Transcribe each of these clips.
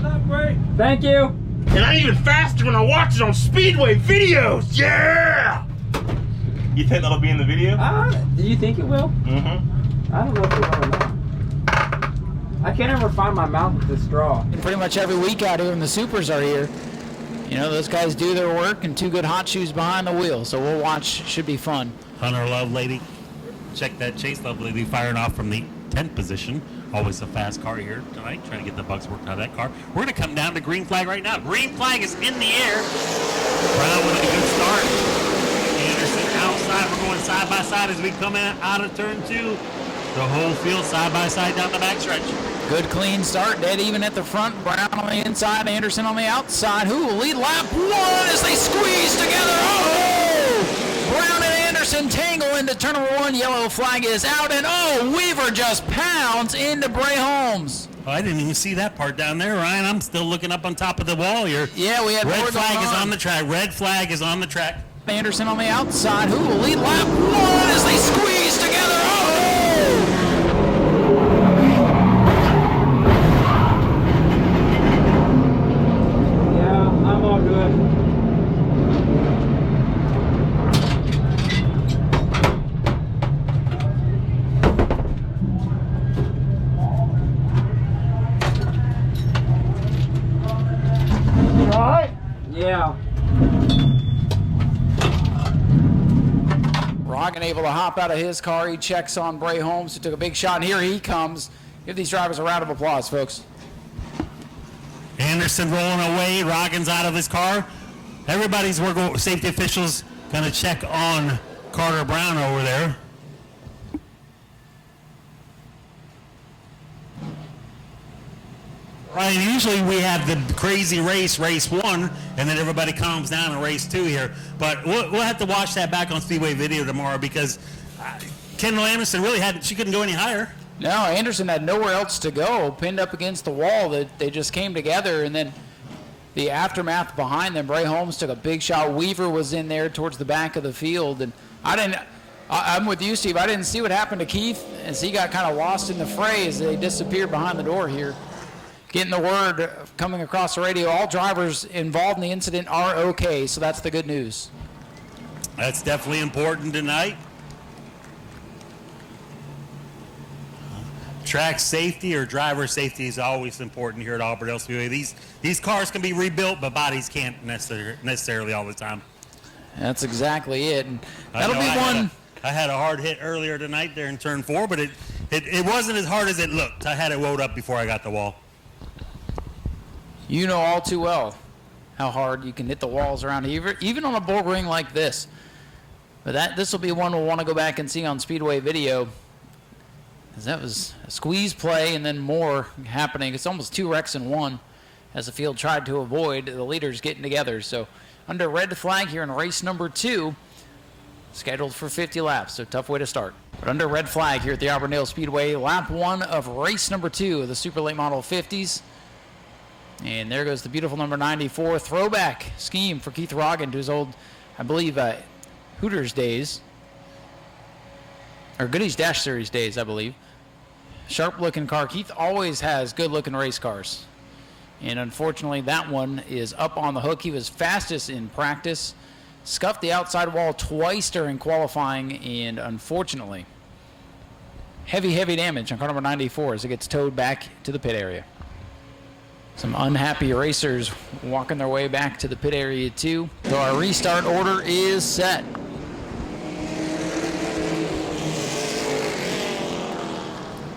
not great. Thank you. And I'm even faster when I watch it on Speedway videos. Yeah! You think that'll be in the video? Do you think it will? Mm-hmm. I don't know if it will or not. I can't ever find my mouth with the straw. Pretty much every week out here when the supers are here, you know, those guys do their work and two good hot shoes behind the wheel. So we'll watch. Should be fun. Hunter Lovelady. Check that Chase Lovelady firing off from the 10th position. Always a fast car here tonight, trying to get the bugs worked out of that car. We're going to come down to green flag right now. Green flag is in the air. Brown with a good start. Anderson outside. We're going side by side as we come in out of turn 2. The whole field side by side down the backstretch. Good clean start, dead even at the front. Brown on the inside, Anderson on the outside. Who will lead lap 1 as they squeeze together? Oh! Brown and Anderson tangle into turn number 1. Yellow flag is out, and oh, Weaver just pounds into Bray Holmes. Oh, I didn't even see that part down there, Ryan. I'm still looking up on top of the wall here. Yeah, we had red more flag going is on the track. Red flag is on the track. Anderson on the outside. Who will lead lap 1 as they squeeze together? Oh! Yeah. Rogan able to hop out of his car. He checks on Bray Holmes, who took a big shot, and here he comes. Give these drivers a round of applause, folks. Anderson rolling away. Rogan's out of his car. Everybody's working. Safety officials going to check on Carter Brown over there. Ryan, usually we have the crazy race 1, and then everybody calms down in race 2 here. But we'll have to watch that back on Speedway video tomorrow because Kendall Anderson really she couldn't go any higher. No, Anderson had nowhere else to go, pinned up against the wall. That they just came together, and then the aftermath behind them. Bray Holmes took a big shot. Weaver was in there towards the back of the field, and I'm with you, Steve. I didn't see what happened to Keith as he got kind of lost in the fray as they disappeared behind the door here. Getting the word coming across the radio, all drivers involved in the incident are okay, so that's the good news. That's definitely important tonight. Track safety or driver safety is always important here at Auburndale Speedway. These cars can be rebuilt, but bodies can't necessarily all the time. That's exactly it. And that'll be one. I had a hard hit earlier tonight there in turn 4, but it wasn't as hard as it looked. I had it wound up before I got the wall. You know all too well how hard you can hit the walls around here, even on a bull ring like this. But this will be one we'll want to go back and see on Speedway video. Because that was a squeeze play and then more happening. It's almost 2 wrecks in 1 as the field tried to avoid the leaders getting together. So under red flag here in race number 2, scheduled for 50 laps, so tough way to start. But under red flag here at the Auburndale Speedway, lap 1 of race number 2 of the Super Late Model 50s. And there goes the beautiful number 94 throwback scheme for Keith Rogan to his old, I believe, Hooters days. Or Goodies Dash Series days, I believe. Sharp-looking car. Keith always has good-looking race cars. And unfortunately, that one is up on the hook. He was fastest in practice. Scuffed the outside wall twice during qualifying. And unfortunately, heavy damage on car number 94 as it gets towed back to the pit area. Some unhappy racers walking their way back to the pit area too. So our restart order is set.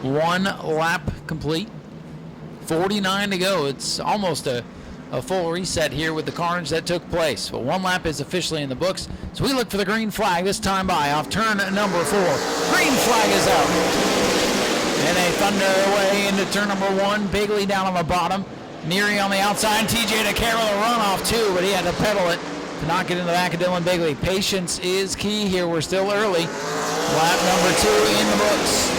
One lap complete. 49 to go. It's almost a full reset here with the carnage that took place. But one lap is officially in the books. So we look for the green flag this time by off turn number 4. Green flag is out. And they thunder away into turn number 1. Bigley down on the bottom. Neary on the outside. TJ DeCare with a runoff too, but he had to pedal it to not get in the back of Dylan Bigley. Patience is key here. We're still early. Lap number 2 in the books.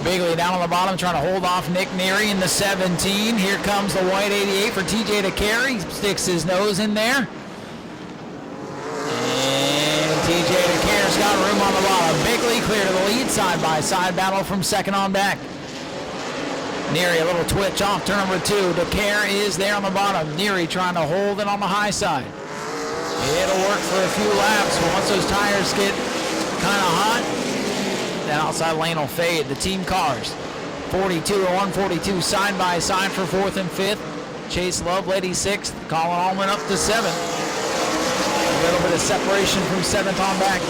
Bigley down on the bottom trying to hold off Nick Neary in the 17. Here comes the white 88 for TJ DeCare. He sticks his nose in there. And TJ DeCare's got room on the bottom. Bigley clear to the lead, side by side battle from second on back. Neary, a little twitch off turn number 2. DeCare is there on the bottom. Neary trying to hold it on the high side. It'll work for a few laps, but once those tires get kind of hot, that outside lane will fade. The team cars, 42 or 142 side by side for 4th and 5th. Chase Lovelady 6th, Colin Allman up to 7th. A little bit of separation from 7th on back.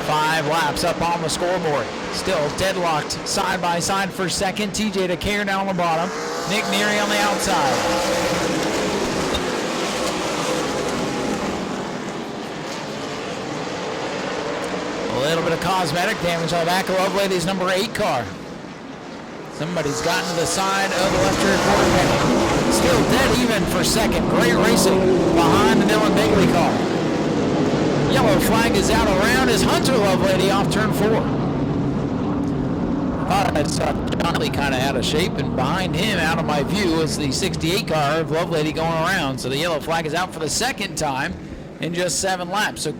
5 laps up on the scoreboard. Still deadlocked side by side for 2nd. TJ DeCare down on the bottom. Nick Neary on the outside. A little bit of cosmetic damage on the back of Lovelady's number 8 car. Somebody's gotten to the side of the left rear quarter panel. Still dead even for 2nd. Great racing behind the Dylan Bigley car. Yellow flag is out around as Hunter Lovelady off turn 4. It's Johnny kind of out of shape, and behind him, out of my view, is the 68 car of Lovelady going around. So the yellow flag is out for the 2nd time in just 7 laps. So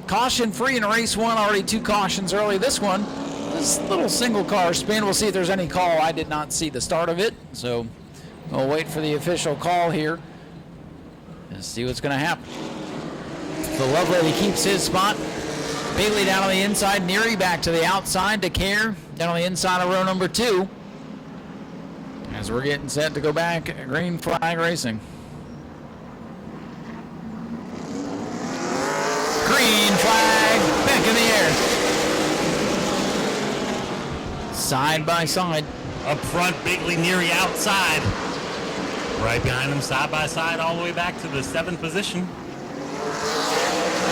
caution free in race 1, already 2 cautions early. This one, this little single car spin. We'll see if there's any call. I did not see the start of it, so we'll wait for the official call here and see what's going to happen. So Lovelady keeps his spot. Bigley down on the inside, Neary back to the outside. DeCare down on the inside of row number 2. As we're getting set to go back, green flag racing. Green flag, back in the air. Side by side. Up front, Bigley, Neary outside. Right behind him, side by side, all the way back to the 7th position.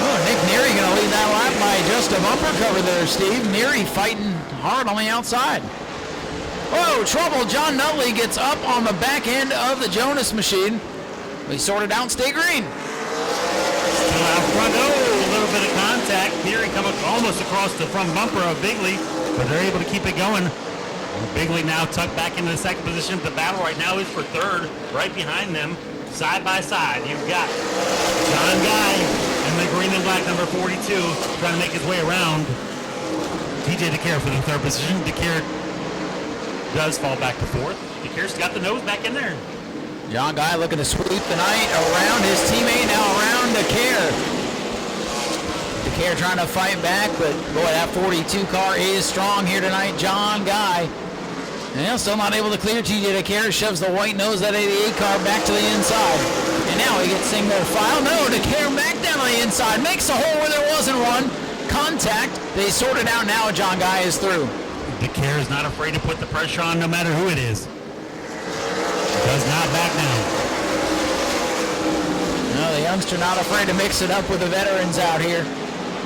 Oh, Nick Neary going to lead that lap by just a bumper cover there, Steve. Neary fighting hard on the outside. Whoa, trouble. John Nutley gets up on the back end of the Jonas machine. We sorted out, stay green. Still out front. Oh, a little bit of contact. Neary coming almost across the front bumper of Bigley, but they're able to keep it going. Bigley now tucked back into the 2nd position. The battle right now is for 3rd, right behind them, side by side. You've got John Guy and the green and black number 42 trying to make his way around. TJ DeCare for the 3rd position. DeCare does fall back to 4th. DeCare's got the nose back in there. John Guy looking to sweep the night around his teammate, now around DeCare. DeCare trying to fight back, but boy, that 42 car is strong here tonight. John Guy, still not able to clear TJ DeCare, shoves the white nose of that 88 car back to the inside. And now he gets single file. No, DeCare back down on the inside, makes a hole where there wasn't one. Contact, they sort it out now. John Guy is through. DeCare is not afraid to put the pressure on no matter who it is. Does not back down. No, the youngster not afraid to mix it up with the veterans out here.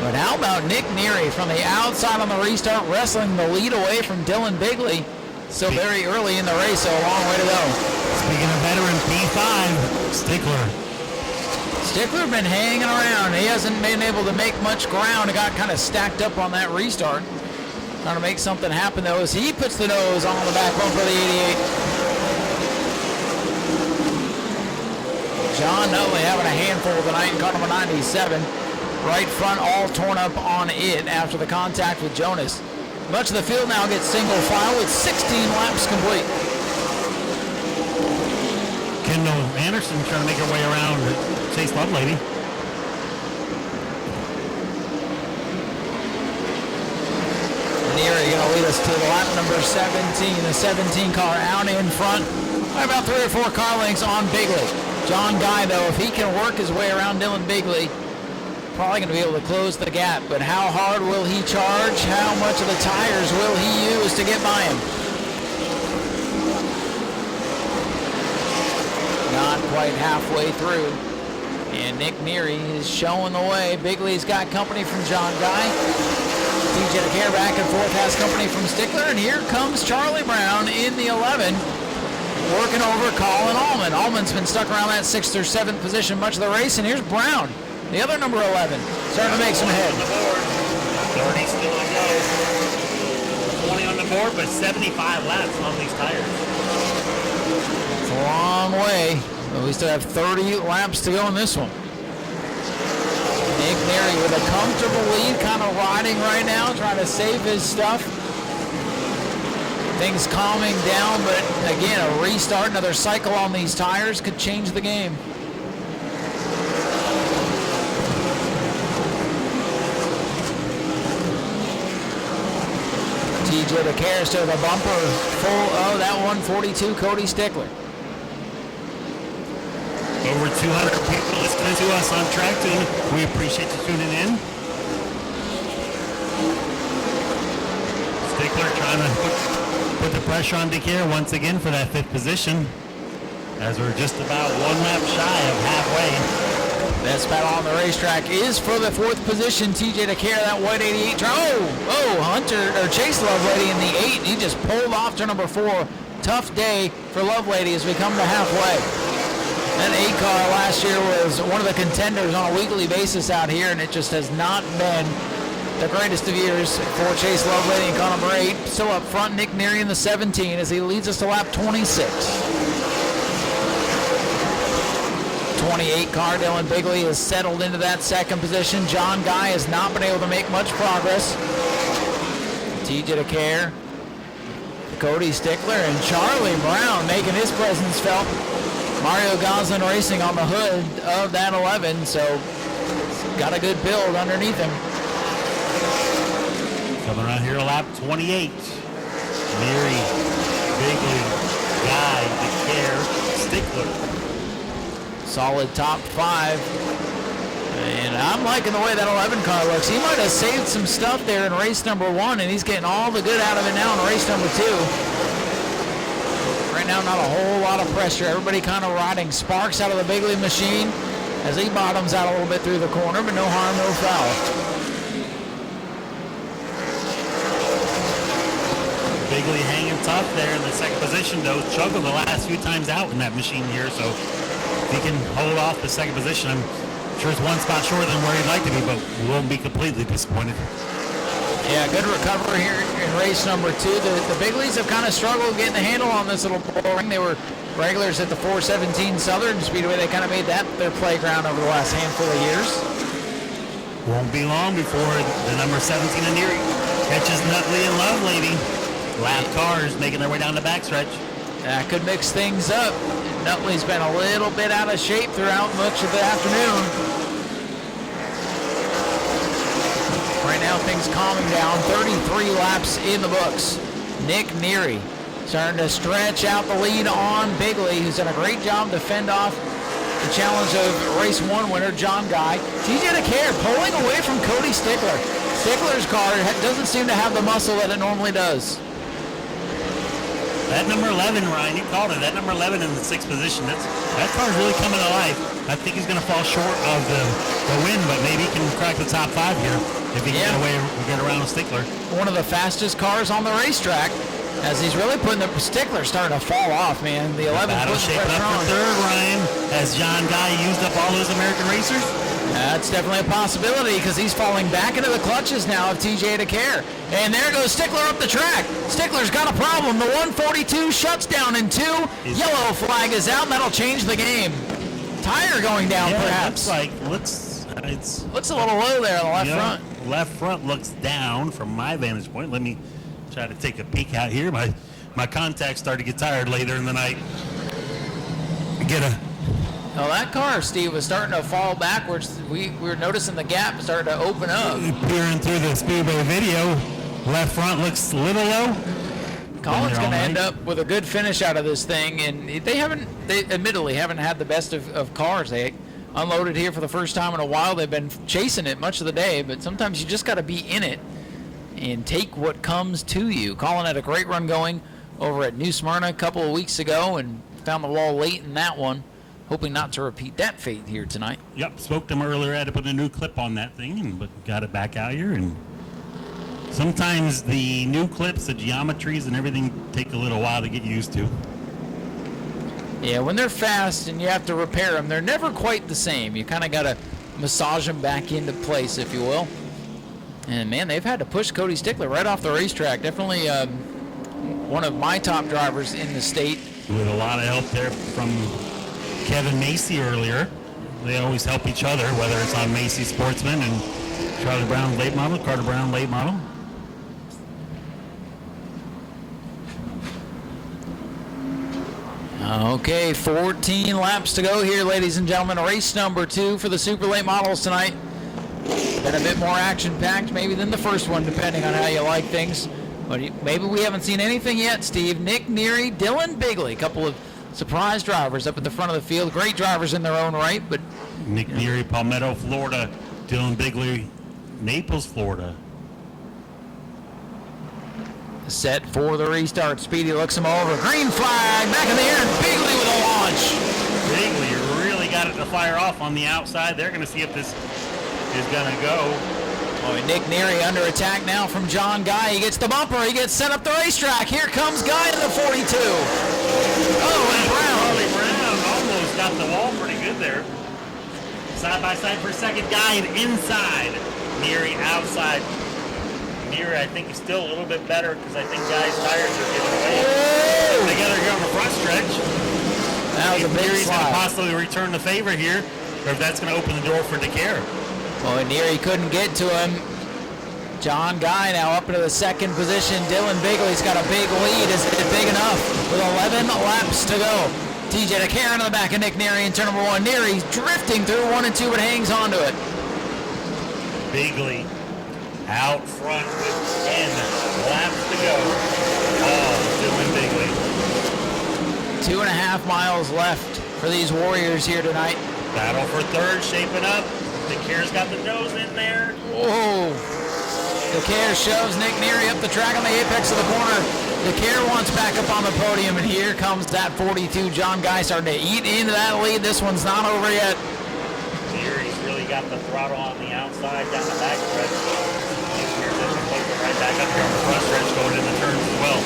But how about Nick Neary from the outside on the restart, wrestling the lead away from Dylan Bigley. Still very early in the race, so a long way to go. Speaking of veteran, P5, Stickler. Stickler been hanging around. He hasn't been able to make much ground. He got kind of stacked up on that restart. Trying to make something happen, though, as he puts the nose on the back bumper of the 88. John Nutley having a handful tonight in car number 97. Right front all torn up on it after the contact with Jonas. Much of the field now gets single file with 16 laps complete. Kendall Anderson trying to make her way around Chase Lovelady. Neary going to lead us to lap number 17. The 17 car out in front by about 3 or 4 car lengths on Bigley. John Guy, though, if he can work his way around Dylan Bigley, probably going to be able to close the gap. But how hard will he charge? How much of the tires will he use to get by him? Not quite halfway through. And Nick Neary is showing the way. Bigley's got company from John Guy. TJ DeCare back and forth has company from Stickler. And here comes Charlie Brown in the 11. Working over Colin Allman. Allman's been stuck around that 6th or 7th position much of the race. And here's Brown, the other number 11, starting to make some head. 30 still to go. 20 on the board, but 75 laps on these tires. It's a long way, but we still have 30 laps to go in this one. Nick Neary with a comfortable lead, kind of riding right now, trying to save his stuff. Things calming down, but again, a restart, another cycle on these tires could change the game. TJ DeCare still the bumper full. Oh, that 142, Cody Stickler. Over 200 people listening to us on Track Tune. We appreciate you tuning in. Stickler trying to put the pressure on DeCare once again for that 5th position, as we're just about 1 lap shy of halfway. Best battle on the racetrack is for the 4th position. TJ DeCare, that white 88. Hunter or Chase Lovelady in the 8. He just pulled off to number 4. Tough day for Lovelady as we come to halfway. That 8 car last year was one of the contenders on a weekly basis out here, and it just has not been the greatest of years for Chase Lovelady in car number 8. Still up front, Nick Neary in the 17 as he leads us to lap 26. 28 car, Dylan Bigley has settled into that 2nd position. John Guy has not been able to make much progress. TJ DeCare, Cody Stickler, and Charlie Brown making his presence felt. Mario Goslin racing on the hood of that 11, so got a good build underneath him. Coming around here, lap 28. Neary, Bigley, Guy, DeCare, Stickler. Solid top 5. And I'm liking the way that 11 car looks. He might have saved some stuff there in race number 1, and he's getting all the good out of it now in race number 2. Right now, not a whole lot of pressure. Everybody kind of riding sparks out of the Bigley machine as he bottoms out a little bit through the corner, but no harm, no foul. Bigley hanging tough there in the 2nd position, though. Struggled the last few times out in that machine here, so if he can hold off the 2nd position, I'm sure it's 1 spot shorter than where he'd like to be, but we won't be completely disappointed. Yeah, good recovery here in race number 2. The Bigleys have kind of struggled getting the handle on this little bull ring. They were regulars at the 417 Southern Speedway. They kind of made that their playground over the last handful of years. Won't be long before the number 17 in Neary catches Nutley and Lovelady. Lap cars making their way down the backstretch. That could mix things up. Nutley's been a little bit out of shape throughout much of the afternoon. Right now, things calming down. 33 laps in the books. Nick Neary starting to stretch out the lead on Bigley, who's done a great job to fend off the challenge of race 1 winner, John Guy. TJ DeCare pulling away from Cody Stickler. Stickler's car doesn't seem to have the muscle that it normally does. That number 11, Ryan, you called it. That number 11 in the 6th position. That car's really coming to life. I think he's going to fall short of the win, but maybe he can crack the top 5 here if he can get around Stickler. One of the fastest cars on the racetrack, as he's really putting the Stickler starting to fall off, man. The 11 battle shaping up for 3rd, Ryan. Has John Guy used up all those American racers? That's definitely a possibility because he's falling back into the clutches now of TJ DeCare. And there goes Stickler up the track. Stickler's got a problem. The 142 shuts down in 2. Yellow flag is out, and that'll change the game. Tire going down, perhaps. Looks a little low there on the left front. Left front looks down from my vantage point. Let me try to take a peek out here. My contacts started to get tired later in the night. Oh, that car, Steve, was starting to fall backwards. We were noticing the gap started to open up. Peering through the Speedway video, left front looks a little low. Colin's going to end up with a good finish out of this thing, and they admittedly haven't had the best of cars. They unloaded here for the first time in a while. They've been chasing it much of the day, but sometimes you just got to be in it and take what comes to you. Colin had a great run going over at New Smyrna a couple of weeks ago and found the wall late in that one. Hoping not to repeat that fate here tonight. Yep, spoke to him earlier. I had to put a new clip on that thing, but got it back out here. And sometimes the new clips, the geometries and everything take a little while to get used to. Yeah, when they're fast and you have to repair them, they're never quite the same. You kind of got to massage them back into place, if you will. And, man, they've had to push Cody Stickler right off the racetrack. Definitely one of my top drivers in the state. With a lot of help there from Kevin Macy earlier. They always help each other, whether it's on Macy Sportsman and Charlie Brown late model, Carter Brown late model. Okay, 14 laps to go here, ladies and gentlemen. Race number 2 for the super late models tonight. Been a bit more action-packed maybe than the first one, depending on how you like things. But maybe we haven't seen anything yet, Steve. Nick Neary, Dylan Bigley, a couple of surprise drivers up at the front of the field. Great drivers in their own right, but... Nick Neary, Palmetto, Florida. Dylan Bigley, Naples, Florida. Set for the restart. Speedy looks him over. Green flag, back in the air, and Bigley with a launch. Bigley really got it to fire off on the outside. They're going to see if this is going to go. Boy, Nick Neary under attack now from John Guy. He gets the bumper. He gets set up the racetrack. Here comes Guy in the 42. Oh, and Brown. Charlie Brown almost got the wall pretty good there. Side by side for second. Guy inside. Neary outside. Neary, I think, is still a little bit better because I think Guy's tires are giving away. Together here on the front stretch. That was a big Neary's going to slide. possibly return the favor here, or if that's going to open the door for DeCare. Boy, Neary couldn't get to him. John Guy now up into the second position. Dylan Bigley's got a big lead. Is it big enough? With 11 laps to go. TJ DeCare into the back of Nick Neary in turn number 1. Neary's drifting through 1 and 2, but hangs on to it. Bigley out front with 10 laps to go. Oh, Dylan Bigley. 2.5 miles left for these Warriors here tonight. Battle for third shaping up. DeCare's got the nose in there. Whoa. DeCare shoves Nick Neary up the track on the apex of the corner. DeCare wants back up on the podium, and here comes that 42. John Guy starting to eat into that lead. This one's not over yet. Neary's really got the throttle on the outside down the back stretch. Here's this one, puts it right back up here on the front stretch going in the turns as well.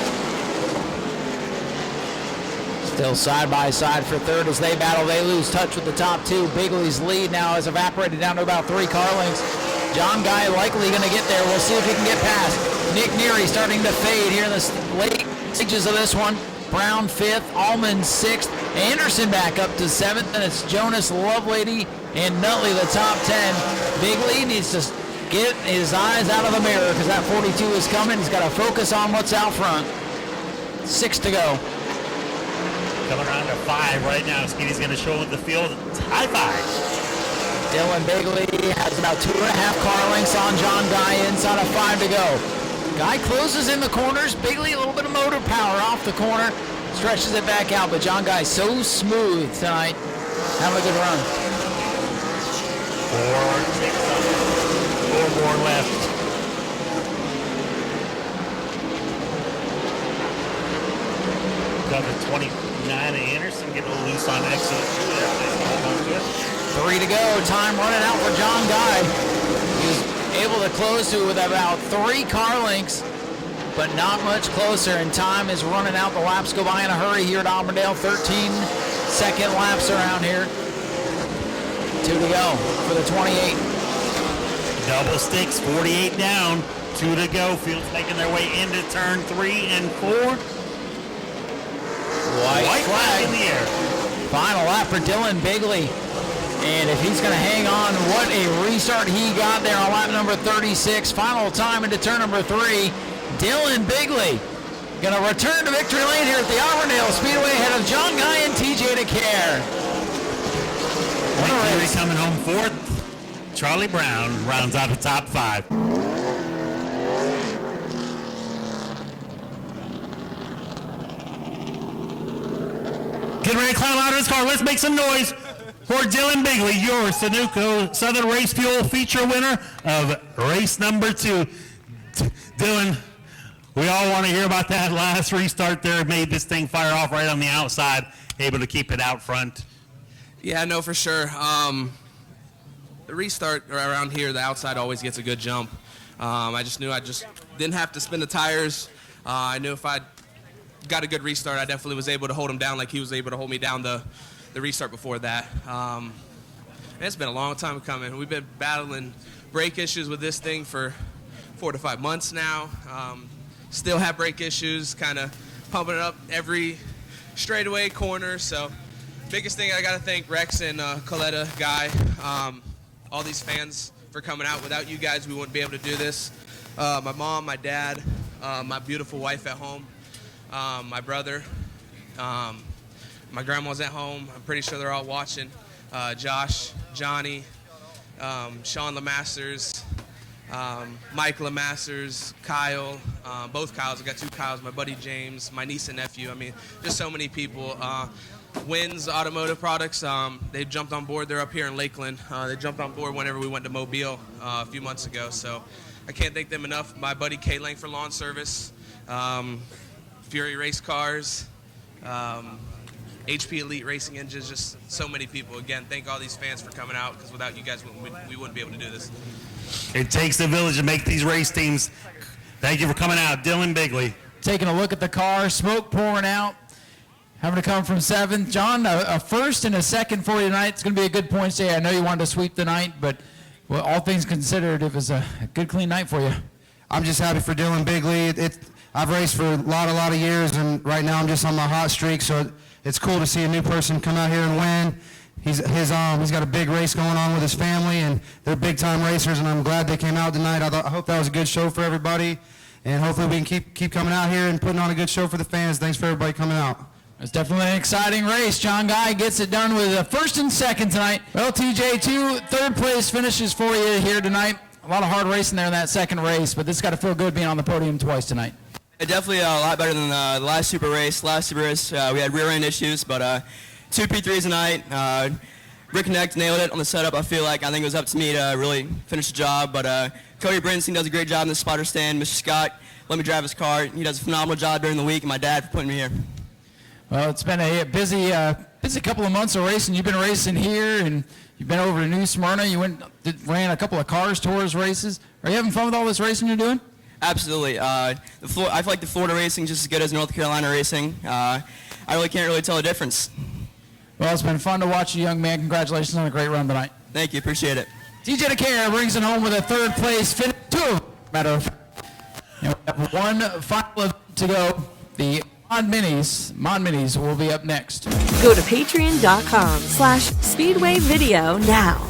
Still side by side for third as they battle. They lose touch with the top 2. Bigley's lead now has evaporated down to about 3 car lengths. John Guy likely going to get there. We'll see if he can get past. Nick Neary starting to fade here in the late stages of this one. Brown 5th, Allman 6th, Anderson back up to 7th, and it's Jonas, Lovelady, and Nutley the top 10. Bigley needs to get his eyes out of the mirror because that 42 is coming. He's got to focus on what's out front. 6 to go. Coming around to 5 right now. Speedy's going to show the field. High 5. Dylan Bigley has about 2.5 car lengths on John Guy, inside of 5 to go. Guy closes in the corners. Bigley, a little bit of motor power off the corner, stretches it back out, but John Guy so smooth tonight. Having a good run. 4 more left. Got the 29 of Anderson getting a little loose on exit. Hold on to it. 3 to go. Time running out for John Guy. He was able to close to it with about 3 car lengths, but not much closer, and time is running out. The laps go by in a hurry here at Auburndale. 13-second laps around here. 2 to go for the 28. Double sticks, 48 down, 2 to go. Field's making their way into turn 3 and 4. White flag in the air. Final lap for Dylan Bigley. And if he's going to hang on, what a restart he got there on lap number 36. Final time into turn number 3. Dylan Bigley going to return to victory lane here at the Auburndale Speedway ahead of John Guy and TJ DeCare. Nick coming home 4th. Charlie Brown rounds out the top 5. Getting ready to climb out of his car. Let's make some noise for Dylan Bigley, your Sunoco Southern Race Fuel feature winner of race number 2. Dylan, we all want to hear about that last restart there. Made this thing fire off right on the outside, able to keep it out front. Yeah, no, for sure. The restart around here, the outside always gets a good jump. I just knew I just didn't have to spin the tires. I knew if I got a good restart, I definitely was able to hold him down like he was able to hold me down the restart before that. It's been a long time coming. We've been battling brake issues with this thing for 4 to 5 months now. Still have brake issues, kind of pumping it up every straightaway corner. So biggest thing I got to thank Rex and Coletta, Guy, all these fans for coming out. Without you guys, we wouldn't be able to do this. My mom, my dad, my beautiful wife at home, my brother, My grandma's at home. I'm pretty sure they're all watching. Josh, Johnny, Sean LeMasters, Mike LeMasters, Kyle, both Kyles. I got 2 Kyles, my buddy James, my niece and nephew. I mean, just so many people. Wins Automotive Products, they jumped on board. They're up here in Lakeland. They jumped on board whenever we went to Mobile a few months ago. So I can't thank them enough. My buddy K Langford Lawn Service, Fury Race Cars, HP Elite Racing Engines, just so many people. Again, thank all these fans for coming out, because without you guys, we wouldn't be able to do this. It takes a village to make these race teams. Thank you for coming out, Dylan Bigley. Taking a look at the car, smoke pouring out. Having to come from 7th. John, a first and a second for you tonight. It's going to be a good points day. I know you wanted to sweep the night, but well, all things considered, it was a good, clean night for you. I'm just happy for Dylan Bigley. I've raced for a lot of years, and right now I'm just on my hot streak, so it's cool to see a new person come out here and win. He's got a big race going on with his family, and they're big-time racers, and I'm glad they came out tonight. I hope that was a good show for everybody, and hopefully we can keep coming out here and putting on a good show for the fans. Thanks for everybody coming out. It's definitely an exciting race. John Guy gets it done with a first and second tonight. Well, TJ, 2 third-place finishes for you here tonight. A lot of hard racing there in that second race, but this got to feel good being on the podium twice tonight. Definitely a lot better than the last Super Race. Last Super Race, we had rear-end issues, but 2 P3s tonight. Rick Neck nailed it on the setup. I think it was up to me to really finish the job, but Cody Brinson does a great job in the spotter stand. Mr. Scott let me drive his car. He does a phenomenal job during the week, and my dad for putting me here. Well, it's been a busy couple of months of racing. You've been racing here, and you've been over to New Smyrna. You ran a couple of Cars Tours races. Are you having fun with all this racing you're doing? Absolutely. I feel like the Florida racing just as good as North Carolina racing. I really can't really tell the difference. Well, it's been fun to watch you, young man. Congratulations on a great run tonight. Thank you. Appreciate it. TJ DeCare brings it home with a third-place finish. 2, matter of fact. We have 1 final event to go. The Mod Minis will be up next. Go to patreon.com/Speedway Video now.